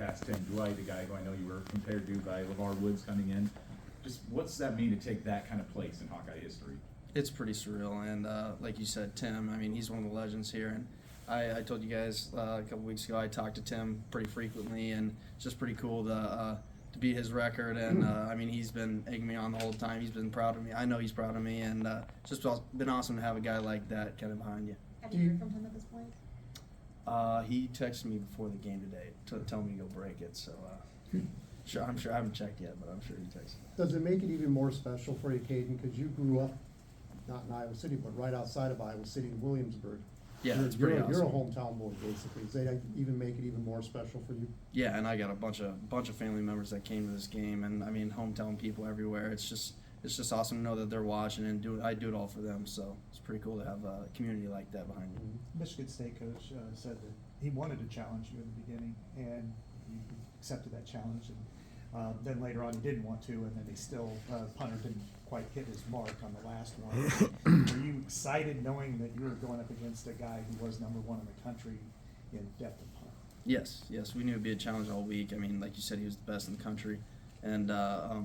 past Tim Dwight, a guy who I know you were compared to by LeVar Woods coming in. Just what's that mean to take that kind of place in Hawkeye history? It's pretty surreal, and like you said, Tim, I mean, he's one of the legends here, and I told you guys a couple weeks ago I talked to Tim pretty frequently, and it's just pretty cool to beat his record, and I mean, he's been egging me on the whole time. He's been proud of me. I know he's proud of me, and it's just been awesome to have a guy like that kind of behind you. Have you heard from him at this point? He texted me before the game today to tell me to go break it, so I'm sure I haven't checked yet, but I'm sure he texted me. Does it make it even more special for you, Kaden, because you grew up not in Iowa City, but right outside of Iowa City in Williamsburg? Yeah, you're, it's pretty you're, awesome. You're a hometown boy, basically. Does that even make it even more special for you? Yeah, and I got a bunch of family members that came to this game, and I mean, hometown people everywhere. It's just awesome to know that they're watching and I do it all for them. So it's pretty cool to have a community like that behind you. Michigan State coach said that he wanted to challenge you in the beginning, and you accepted that challenge. And then later on, he didn't want to, and then they still punter didn't quite hit his mark on the last one. Were you excited knowing that you were going up against a guy who was #1 in the country in depth of punt? Yes, we knew it'd be a challenge all week. I mean, like you said, he was the best in the country, and I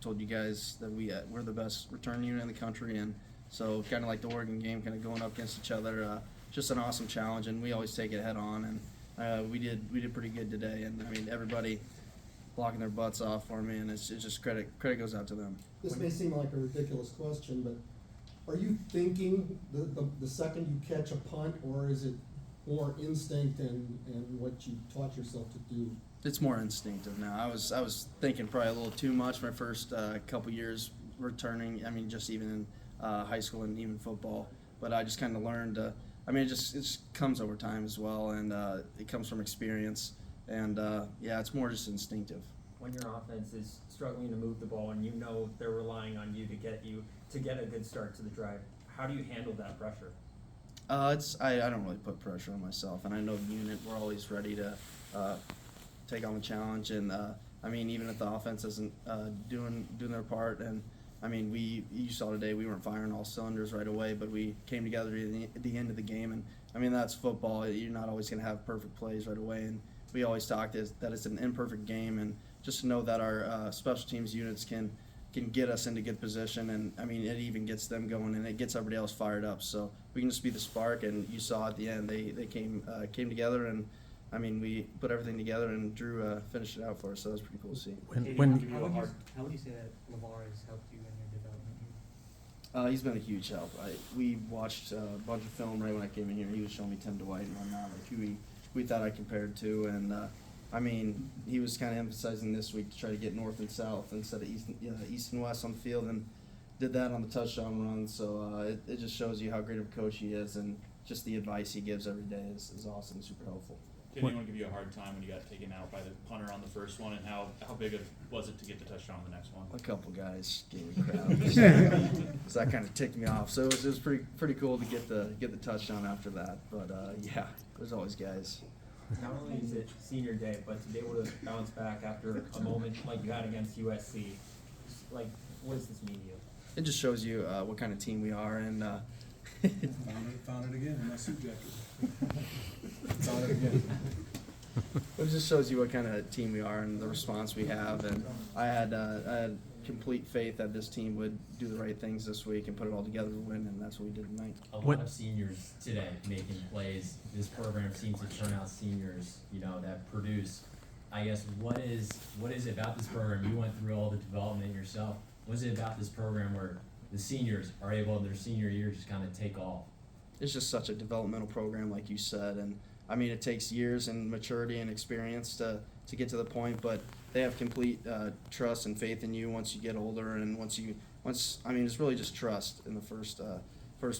told you guys that we're the best return unit in the country, and so kind of like the Oregon game, kind of going up against each other. Just an awesome challenge, and we always take it head on, and we did pretty good today. And I mean, everybody blocking their butts off for me, and it's just credit goes out to them. This may seem like a ridiculous question, but are you thinking the second you catch a punt, or is it more instinct and what you taught yourself to do? It's more instinctive now. I was thinking probably a little too much my first couple years returning. I mean, just even in high school and even football. But I just kind of learned. I mean, it just comes over time as well, and it comes from experience. And yeah, it's more just instinctive. When your offense is struggling to move the ball and you know they're relying on you to get a good start to the drive, how do you handle that pressure? I don't really put pressure on myself, and I know the unit, we're always ready to take on the challenge. And I mean, even if the offense isn't doing their part, and I mean, you saw today we weren't firing all cylinders right away, but we came together at the end of the game. And I mean, that's football. You're not always going to have perfect plays right away, and we always talk that it's an imperfect game, and just to know that our special teams units can get us into good position, and I mean, it even gets them going, and it gets everybody else fired up. So we can just be the spark, and you saw at the end they came together, and I mean, we put everything together, and Drew finished it out for us, so that was pretty cool to see. How would you say that LeVar has helped you in your development here? He's been a huge help. We watched a bunch of film right when I came in here. He was showing me Tim Dwight and whatnot, like who we thought I compared to, and I mean, he was kind of emphasizing this week to try to get north and south instead of east and west on the field, and did that on the touchdown run. So it just shows you how great of a coach he is, and just the advice he gives every day is awesome, super helpful. Did anyone give you a hard time when you got taken out by the punter on the first one, and how big was it to get the touchdown on the next one? A couple guys gave me crap, so that kind of ticked me off. So it was pretty cool to get the touchdown after that. But yeah, there's always guys. Not only is it senior day, but to be able to bounce back after a moment like you had against USC, like, what does this mean to you? It just shows you what kind of team we are, and Found it again in my suit jacket. Found it again. it just shows you what kind of team we are and the response we have. And I had complete faith that this team would do the right things this week and put it all together to win, and that's what we did tonight. A lot of seniors today making plays. This program seems to turn out seniors, that produce. I guess what is it about this program? You went through all the development yourself. What is it about this program where the seniors are able in their senior year just kind of take off? It's just such a developmental program, like you said, and I mean, it takes years and maturity and experience to get to the point, but they have complete trust and faith in you once you get older, and once I mean, it's really just trust in the first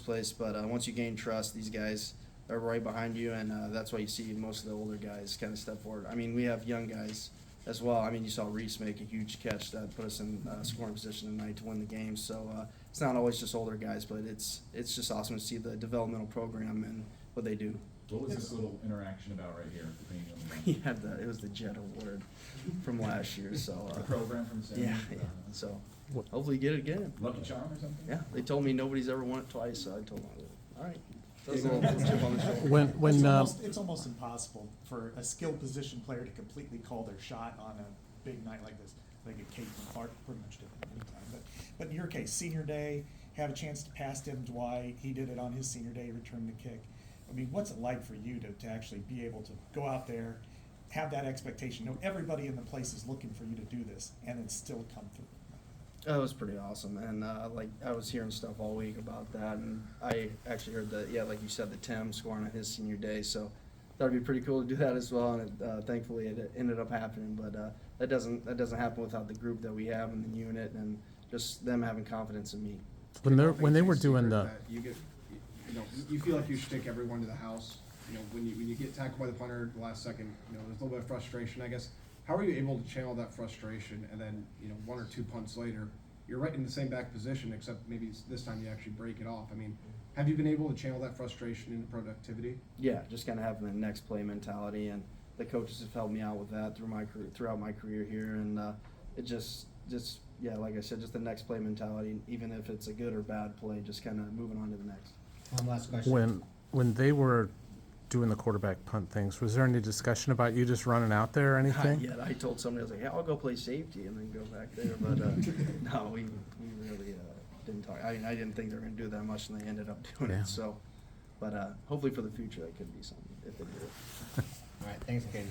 place, but once you gain trust, these guys are right behind you, and that's why you see most of the older guys kind of step forward. I mean, we have young guys as well. I mean, you saw Reese make a huge catch that put us in scoring position tonight to win the game, so it's not always just older guys, but it's just awesome to see the developmental program and what they do. What was this little interaction about right here? He had it was the Jet Award from last year, so the program from San yeah. So hopefully you get it again. Lucky charm or something? Yeah, they told me nobody's ever won it twice, so I told them, all right. Those little chip on the shoulder. It's almost impossible for a skilled position player to completely call their shot on a big night like this. Like a Kaden and Clark pretty much did it any time. But in your case, senior day, have a chance to pass Tim Dwight. He did it on his senior day, return the kick. I mean, what's it like for you to actually be able to go out there, have that expectation, know everybody in the place is looking for you to do this, and then still come through? That was pretty awesome, and like I was hearing stuff all week about that, and I actually heard that, yeah, like you said, the Tim scoring on his senior day, so that'd be pretty cool to do that as well, and thankfully it ended up happening, but that doesn't happen without the group that we have in the unit and just them having confidence in me. When they were doing the, You feel like you should take everyone to the house. When you get tackled by the punter at the last second, there's a little bit of frustration, I guess. How are you able to channel that frustration and then, 1 or 2 punts later, you're right in the same back position, except maybe this time you actually break it off. I mean, have you been able to channel that frustration into productivity? Yeah, just kind of having the next play mentality, and the coaches have helped me out with that throughout my career here, and it just yeah, like I said, just the next play mentality, even if it's a good or bad play, just kind of moving on to the next. last question. When they were doing the quarterback punt things, was there any discussion about you just running out there or anything? Not yet. I told somebody, I was like, yeah, I'll go play safety and then go back there, but no, we really didn't talk. I mean, I didn't think they were going to do that much, and they ended up doing Yeah. it. So, but hopefully for the future, that could be something if they do it. All right, thanks, Kaden.